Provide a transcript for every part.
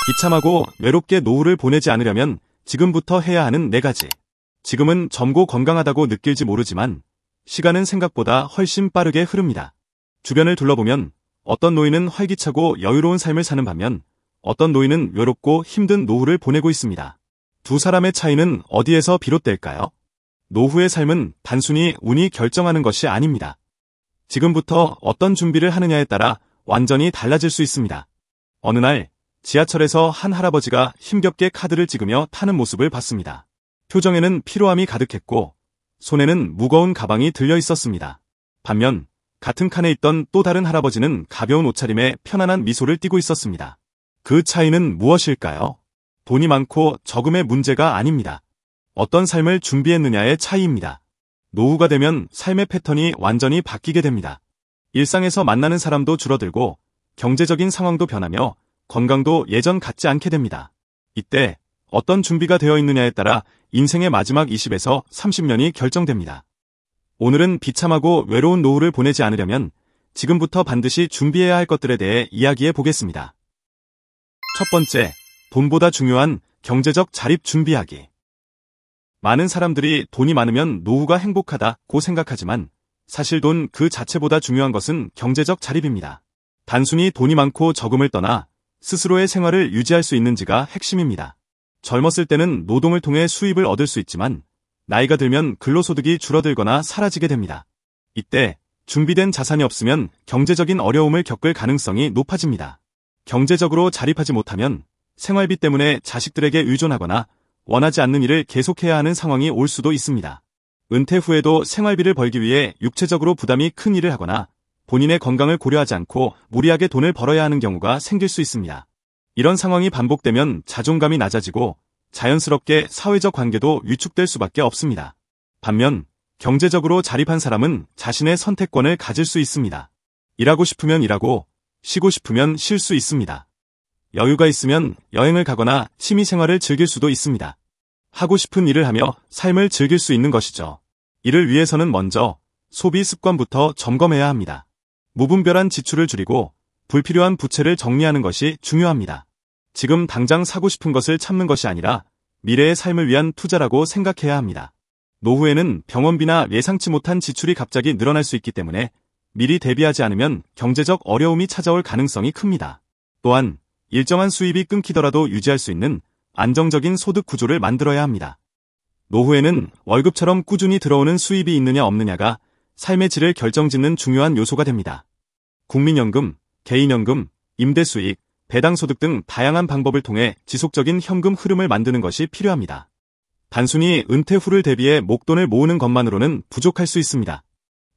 비참하고 외롭게 노후를 보내지 않으려면 지금부터 해야 하는 4가지. 지금은 젊고 건강하다고 느낄지 모르지만 시간은 생각보다 훨씬 빠르게 흐릅니다. 주변을 둘러보면 어떤 노인은 활기차고 여유로운 삶을 사는 반면 어떤 노인은 외롭고 힘든 노후를 보내고 있습니다. 두 사람의 차이는 어디에서 비롯될까요? 노후의 삶은 단순히 운이 결정하는 것이 아닙니다. 지금부터 어떤 준비를 하느냐에 따라 완전히 달라질 수 있습니다. 어느 날 지하철에서 한 할아버지가 힘겹게 카드를 찍으며 타는 모습을 봤습니다. 표정에는 피로함이 가득했고 손에는 무거운 가방이 들려 있었습니다. 반면 같은 칸에 있던 또 다른 할아버지는 가벼운 옷차림에 편안한 미소를 띠고 있었습니다. 그 차이는 무엇일까요? 돈이 많고 적음의 문제가 아닙니다. 어떤 삶을 준비했느냐의 차이입니다. 노후가 되면 삶의 패턴이 완전히 바뀌게 됩니다. 일상에서 만나는 사람도 줄어들고 경제적인 상황도 변하며 건강도 예전 같지 않게 됩니다. 이때 어떤 준비가 되어 있느냐에 따라 인생의 마지막 20에서 30년이 결정됩니다. 오늘은 비참하고 외로운 노후를 보내지 않으려면 지금부터 반드시 준비해야 할 것들에 대해 이야기해 보겠습니다. 첫 번째, 돈보다 중요한 경제적 자립 준비하기. 많은 사람들이 돈이 많으면 노후가 행복하다고 생각하지만 사실 돈 그 자체보다 중요한 것은 경제적 자립입니다. 단순히 돈이 많고 적음을 떠나 스스로의 생활을 유지할 수 있는지가 핵심입니다. 젊었을 때는 노동을 통해 수입을 얻을 수 있지만 나이가 들면 근로소득이 줄어들거나 사라지게 됩니다. 이때 준비된 자산이 없으면 경제적인 어려움을 겪을 가능성이 높아집니다. 경제적으로 자립하지 못하면 생활비 때문에 자식들에게 의존하거나 원하지 않는 일을 계속해야 하는 상황이 올 수도 있습니다. 은퇴 후에도 생활비를 벌기 위해 육체적으로 부담이 큰 일을 하거나 본인의 건강을 고려하지 않고 무리하게 돈을 벌어야 하는 경우가 생길 수 있습니다. 이런 상황이 반복되면 자존감이 낮아지고 자연스럽게 사회적 관계도 위축될 수밖에 없습니다. 반면 경제적으로 자립한 사람은 자신의 선택권을 가질 수 있습니다. 일하고 싶으면 일하고 쉬고 싶으면 쉴 수 있습니다. 여유가 있으면 여행을 가거나 취미 생활을 즐길 수도 있습니다. 하고 싶은 일을 하며 삶을 즐길 수 있는 것이죠. 이를 위해서는 먼저 소비 습관부터 점검해야 합니다. 무분별한 지출을 줄이고 불필요한 부채를 정리하는 것이 중요합니다. 지금 당장 사고 싶은 것을 참는 것이 아니라 미래의 삶을 위한 투자라고 생각해야 합니다. 노후에는 병원비나 예상치 못한 지출이 갑자기 늘어날 수 있기 때문에 미리 대비하지 않으면 경제적 어려움이 찾아올 가능성이 큽니다. 또한 일정한 수입이 끊기더라도 유지할 수 있는 안정적인 소득 구조를 만들어야 합니다. 노후에는 월급처럼 꾸준히 들어오는 수입이 있느냐 없느냐가 삶의 질을 결정짓는 중요한 요소가 됩니다. 국민연금, 개인연금, 임대수익, 배당소득 등 다양한 방법을 통해 지속적인 현금 흐름을 만드는 것이 필요합니다. 단순히 은퇴 후를 대비해 목돈을 모으는 것만으로는 부족할 수 있습니다.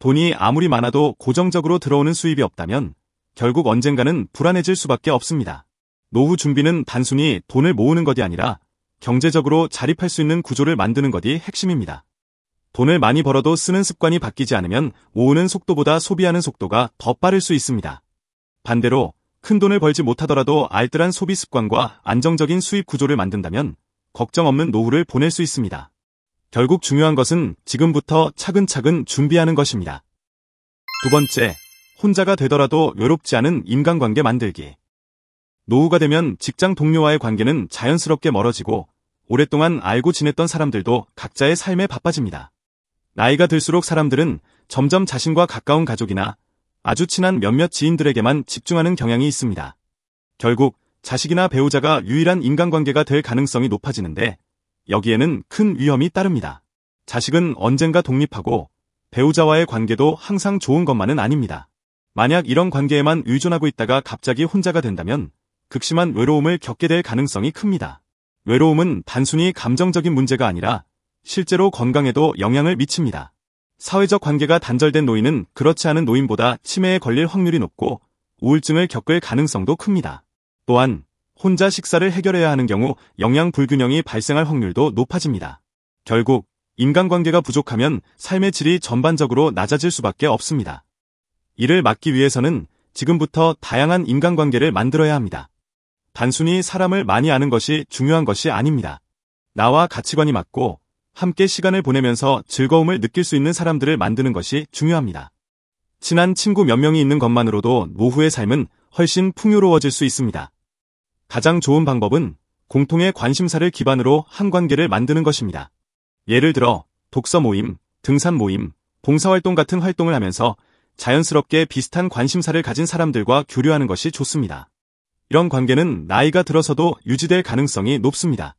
돈이 아무리 많아도 고정적으로 들어오는 수입이 없다면 결국 언젠가는 불안해질 수밖에 없습니다. 노후 준비는 단순히 돈을 모으는 것이 아니라 경제적으로 자립할 수 있는 구조를 만드는 것이 핵심입니다. 돈을 많이 벌어도 쓰는 습관이 바뀌지 않으면 모으는 속도보다 소비하는 속도가 더 빠를 수 있습니다. 반대로 큰 돈을 벌지 못하더라도 알뜰한 소비 습관과 안정적인 수입 구조를 만든다면 걱정 없는 노후를 보낼 수 있습니다. 결국 중요한 것은 지금부터 차근차근 준비하는 것입니다. 두 번째, 혼자가 되더라도 외롭지 않은 인간관계 만들기. 노후가 되면 직장 동료와의 관계는 자연스럽게 멀어지고 오랫동안 알고 지냈던 사람들도 각자의 삶에 바빠집니다. 나이가 들수록 사람들은 점점 자신과 가까운 가족이나 아주 친한 몇몇 지인들에게만 집중하는 경향이 있습니다. 결국 자식이나 배우자가 유일한 인간관계가 될 가능성이 높아지는데 여기에는 큰 위험이 따릅니다. 자식은 언젠가 독립하고 배우자와의 관계도 항상 좋은 것만은 아닙니다. 만약 이런 관계에만 의존하고 있다가 갑자기 혼자가 된다면 극심한 외로움을 겪게 될 가능성이 큽니다. 외로움은 단순히 감정적인 문제가 아니라 실제로 건강에도 영향을 미칩니다. 사회적 관계가 단절된 노인은 그렇지 않은 노인보다 치매에 걸릴 확률이 높고 우울증을 겪을 가능성도 큽니다. 또한 혼자 식사를 해결해야 하는 경우 영양 불균형이 발생할 확률도 높아집니다. 결국 인간관계가 부족하면 삶의 질이 전반적으로 낮아질 수밖에 없습니다. 이를 막기 위해서는 지금부터 다양한 인간관계를 만들어야 합니다. 단순히 사람을 많이 아는 것이 중요한 것이 아닙니다. 나와 가치관이 맞고 함께 시간을 보내면서 즐거움을 느낄 수 있는 사람들을 만드는 것이 중요합니다. 친한 친구 몇 명이 있는 것만으로도 노후의 삶은 훨씬 풍요로워질 수 있습니다. 가장 좋은 방법은 공통의 관심사를 기반으로 한 관계를 만드는 것입니다. 예를 들어 독서 모임, 등산 모임, 봉사활동 같은 활동을 하면서 자연스럽게 비슷한 관심사를 가진 사람들과 교류하는 것이 좋습니다. 이런 관계는 나이가 들어서도 유지될 가능성이 높습니다.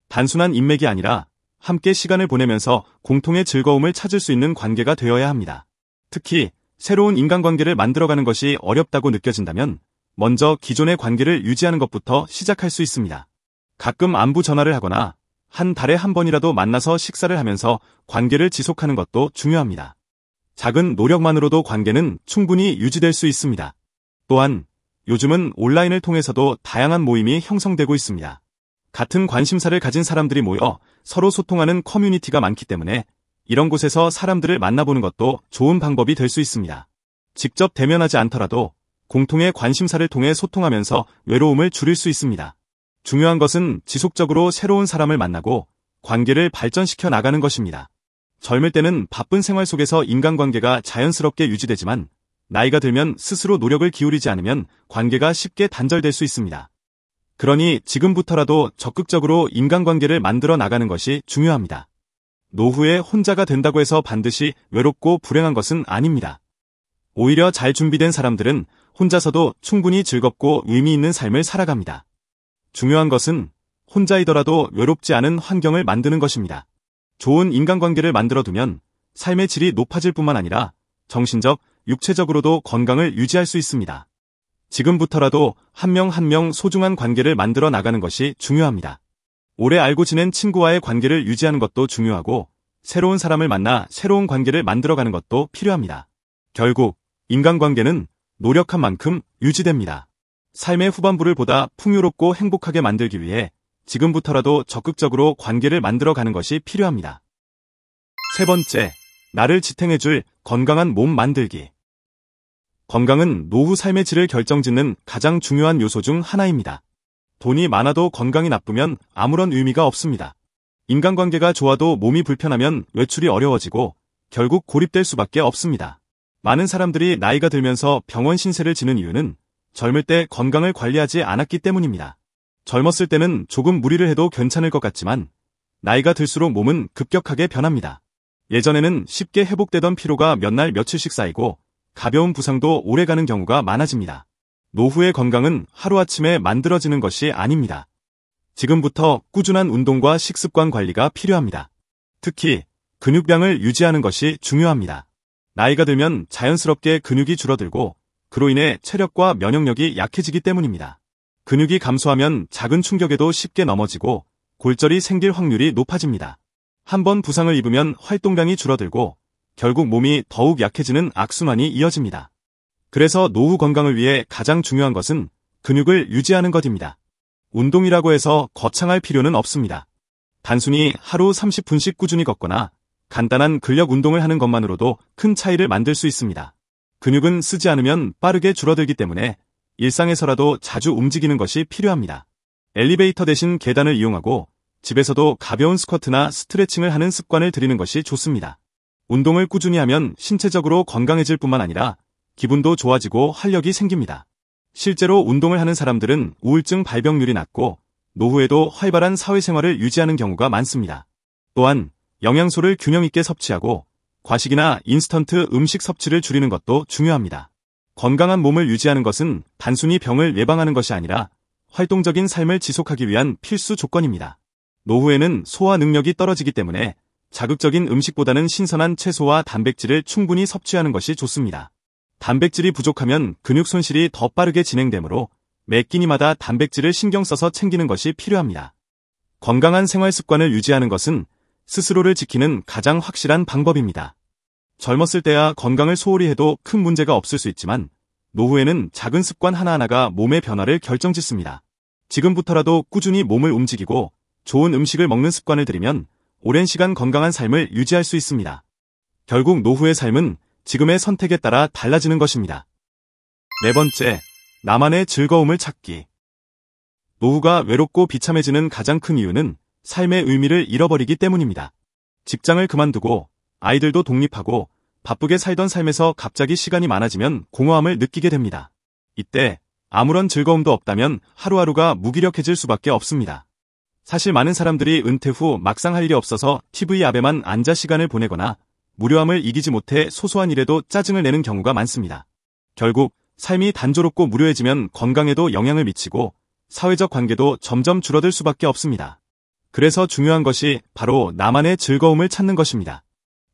단순한 인맥이 아니라 함께 시간을 보내면서 공통의 즐거움을 찾을 수 있는 관계가 되어야 합니다. 특히 새로운 인간관계를 만들어가는 것이 어렵다고 느껴진다면 먼저 기존의 관계를 유지하는 것부터 시작할 수 있습니다. 가끔 안부 전화를 하거나 한 달에 한 번이라도 만나서 식사를 하면서 관계를 지속하는 것도 중요합니다. 작은 노력만으로도 관계는 충분히 유지될 수 있습니다. 또한 요즘은 온라인을 통해서도 다양한 모임이 형성되고 있습니다. 같은 관심사를 가진 사람들이 모여 서로 소통하는 커뮤니티가 많기 때문에 이런 곳에서 사람들을 만나보는 것도 좋은 방법이 될 수 있습니다. 직접 대면하지 않더라도 공통의 관심사를 통해 소통하면서 외로움을 줄일 수 있습니다. 중요한 것은 지속적으로 새로운 사람을 만나고 관계를 발전시켜 나가는 것입니다. 젊을 때는 바쁜 생활 속에서 인간관계가 자연스럽게 유지되지만 나이가 들면 스스로 노력을 기울이지 않으면 관계가 쉽게 단절될 수 있습니다. 그러니 지금부터라도 적극적으로 인간관계를 만들어 나가는 것이 중요합니다. 노후에 혼자가 된다고 해서 반드시 외롭고 불행한 것은 아닙니다. 오히려 잘 준비된 사람들은 혼자서도 충분히 즐겁고 의미 있는 삶을 살아갑니다. 중요한 것은 혼자이더라도 외롭지 않은 환경을 만드는 것입니다. 좋은 인간관계를 만들어두면 삶의 질이 높아질 뿐만 아니라 정신적, 육체적으로도 건강을 유지할 수 있습니다. 지금부터라도 한 명 한 명 소중한 관계를 만들어 나가는 것이 중요합니다. 오래 알고 지낸 친구와의 관계를 유지하는 것도 중요하고 새로운 사람을 만나 새로운 관계를 만들어가는 것도 필요합니다. 결국 인간관계는 노력한 만큼 유지됩니다. 삶의 후반부를 보다 풍요롭고 행복하게 만들기 위해 지금부터라도 적극적으로 관계를 만들어가는 것이 필요합니다. 세 번째, 나를 지탱해줄 건강한 몸 만들기. 건강은 노후 삶의 질을 결정짓는 가장 중요한 요소 중 하나입니다. 돈이 많아도 건강이 나쁘면 아무런 의미가 없습니다. 인간관계가 좋아도 몸이 불편하면 외출이 어려워지고 결국 고립될 수밖에 없습니다. 많은 사람들이 나이가 들면서 병원 신세를 지는 이유는 젊을 때 건강을 관리하지 않았기 때문입니다. 젊었을 때는 조금 무리를 해도 괜찮을 것 같지만 나이가 들수록 몸은 급격하게 변합니다. 예전에는 쉽게 회복되던 피로가 몇 날 며칠씩 쌓이고 가벼운 부상도 오래가는 경우가 많아집니다. 노후의 건강은 하루아침에 만들어지는 것이 아닙니다. 지금부터 꾸준한 운동과 식습관 관리가 필요합니다. 특히 근육량을 유지하는 것이 중요합니다. 나이가 들면 자연스럽게 근육이 줄어들고 그로 인해 체력과 면역력이 약해지기 때문입니다. 근육이 감소하면 작은 충격에도 쉽게 넘어지고 골절이 생길 확률이 높아집니다. 한번 부상을 입으면 활동량이 줄어들고 결국 몸이 더욱 약해지는 악순환이 이어집니다. 그래서 노후 건강을 위해 가장 중요한 것은 근육을 유지하는 것입니다. 운동이라고 해서 거창할 필요는 없습니다. 단순히 하루 30분씩 꾸준히 걷거나 간단한 근력 운동을 하는 것만으로도 큰 차이를 만들 수 있습니다. 근육은 쓰지 않으면 빠르게 줄어들기 때문에 일상에서라도 자주 움직이는 것이 필요합니다. 엘리베이터 대신 계단을 이용하고 집에서도 가벼운 스쿼트나 스트레칭을 하는 습관을 들이는 것이 좋습니다. 운동을 꾸준히 하면 신체적으로 건강해질 뿐만 아니라 기분도 좋아지고 활력이 생깁니다. 실제로 운동을 하는 사람들은 우울증 발병률이 낮고 노후에도 활발한 사회생활을 유지하는 경우가 많습니다. 또한 영양소를 균형 있게 섭취하고 과식이나 인스턴트 음식 섭취를 줄이는 것도 중요합니다. 건강한 몸을 유지하는 것은 단순히 병을 예방하는 것이 아니라 활동적인 삶을 지속하기 위한 필수 조건입니다. 노후에는 소화 능력이 떨어지기 때문에 자극적인 음식보다는 신선한 채소와 단백질을 충분히 섭취하는 것이 좋습니다. 단백질이 부족하면 근육 손실이 더 빠르게 진행되므로 매 끼니마다 단백질을 신경 써서 챙기는 것이 필요합니다. 건강한 생활 습관을 유지하는 것은 스스로를 지키는 가장 확실한 방법입니다. 젊었을 때야 건강을 소홀히 해도 큰 문제가 없을 수 있지만 노후에는 작은 습관 하나하나가 몸의 변화를 결정짓습니다. 지금부터라도 꾸준히 몸을 움직이고 좋은 음식을 먹는 습관을 들이면 오랜 시간 건강한 삶을 유지할 수 있습니다. 결국 노후의 삶은 지금의 선택에 따라 달라지는 것입니다. 네 번째, 나만의 즐거움을 찾기. 노후가 외롭고 비참해지는 가장 큰 이유는 삶의 의미를 잃어버리기 때문입니다. 직장을 그만두고 아이들도 독립하고 바쁘게 살던 삶에서 갑자기 시간이 많아지면 공허함을 느끼게 됩니다. 이때 아무런 즐거움도 없다면 하루하루가 무기력해질 수밖에 없습니다. 사실 많은 사람들이 은퇴 후 막상 할 일이 없어서 TV 앞에만 앉아 시간을 보내거나 무료함을 이기지 못해 소소한 일에도 짜증을 내는 경우가 많습니다. 결국 삶이 단조롭고 무료해지면 건강에도 영향을 미치고 사회적 관계도 점점 줄어들 수밖에 없습니다. 그래서 중요한 것이 바로 나만의 즐거움을 찾는 것입니다.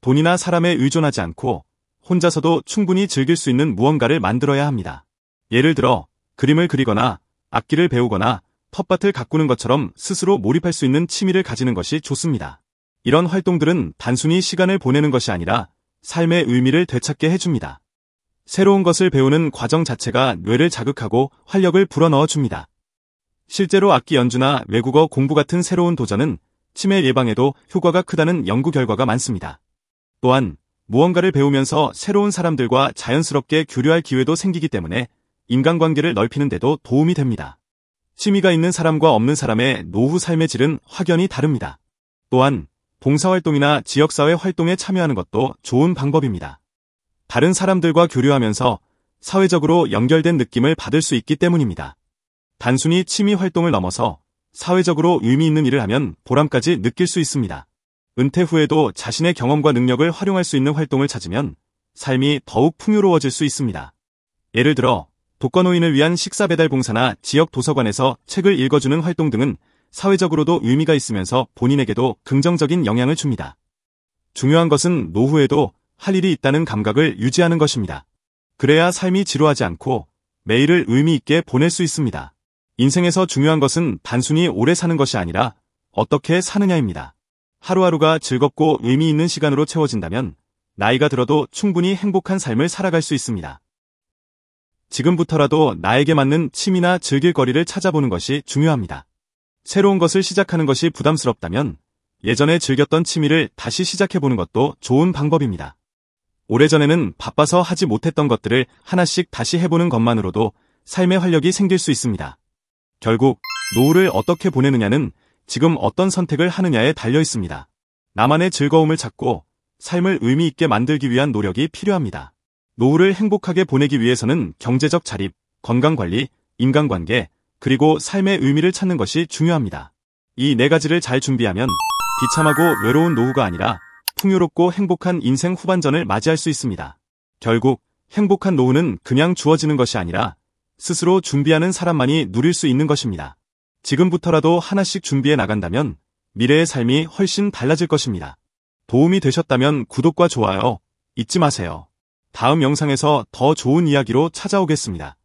돈이나 사람에 의존하지 않고 혼자서도 충분히 즐길 수 있는 무언가를 만들어야 합니다. 예를 들어 그림을 그리거나 악기를 배우거나 텃밭을 가꾸는 것처럼 스스로 몰입할 수 있는 취미를 가지는 것이 좋습니다. 이런 활동들은 단순히 시간을 보내는 것이 아니라 삶의 의미를 되찾게 해줍니다. 새로운 것을 배우는 과정 자체가 뇌를 자극하고 활력을 불어넣어 줍니다. 실제로 악기 연주나 외국어 공부 같은 새로운 도전은 치매 예방에도 효과가 크다는 연구 결과가 많습니다. 또한 무언가를 배우면서 새로운 사람들과 자연스럽게 교류할 기회도 생기기 때문에 인간관계를 넓히는 데도 도움이 됩니다. 취미가 있는 사람과 없는 사람의 노후 삶의 질은 확연히 다릅니다. 또한 봉사활동이나 지역사회 활동에 참여하는 것도 좋은 방법입니다. 다른 사람들과 교류하면서 사회적으로 연결된 느낌을 받을 수 있기 때문입니다. 단순히 취미 활동을 넘어서 사회적으로 의미 있는 일을 하면 보람까지 느낄 수 있습니다. 은퇴 후에도 자신의 경험과 능력을 활용할 수 있는 활동을 찾으면 삶이 더욱 풍요로워질 수 있습니다. 예를 들어 독거노인을 위한 식사 배달 봉사나 지역 도서관에서 책을 읽어주는 활동 등은 사회적으로도 의미가 있으면서 본인에게도 긍정적인 영향을 줍니다. 중요한 것은 노후에도 할 일이 있다는 감각을 유지하는 것입니다. 그래야 삶이 지루하지 않고 매일을 의미 있게 보낼 수 있습니다. 인생에서 중요한 것은 단순히 오래 사는 것이 아니라 어떻게 사느냐입니다. 하루하루가 즐겁고 의미 있는 시간으로 채워진다면 나이가 들어도 충분히 행복한 삶을 살아갈 수 있습니다. 지금부터라도 나에게 맞는 취미나 즐길 거리를 찾아보는 것이 중요합니다. 새로운 것을 시작하는 것이 부담스럽다면 예전에 즐겼던 취미를 다시 시작해보는 것도 좋은 방법입니다. 오래전에는 바빠서 하지 못했던 것들을 하나씩 다시 해보는 것만으로도 삶의 활력이 생길 수 있습니다. 결국 노후를 어떻게 보내느냐는 지금 어떤 선택을 하느냐에 달려 있습니다. 나만의 즐거움을 찾고 삶을 의미 있게 만들기 위한 노력이 필요합니다. 노후를 행복하게 보내기 위해서는 경제적 자립, 건강관리, 인간관계, 그리고 삶의 의미를 찾는 것이 중요합니다. 이 네 가지를 잘 준비하면 비참하고 외로운 노후가 아니라 풍요롭고 행복한 인생 후반전을 맞이할 수 있습니다. 결국 행복한 노후는 그냥 주어지는 것이 아니라 스스로 준비하는 사람만이 누릴 수 있는 것입니다. 지금부터라도 하나씩 준비해 나간다면 미래의 삶이 훨씬 달라질 것입니다. 도움이 되셨다면 구독과 좋아요 잊지 마세요. 다음 영상에서 더 좋은 이야기로 찾아오겠습니다.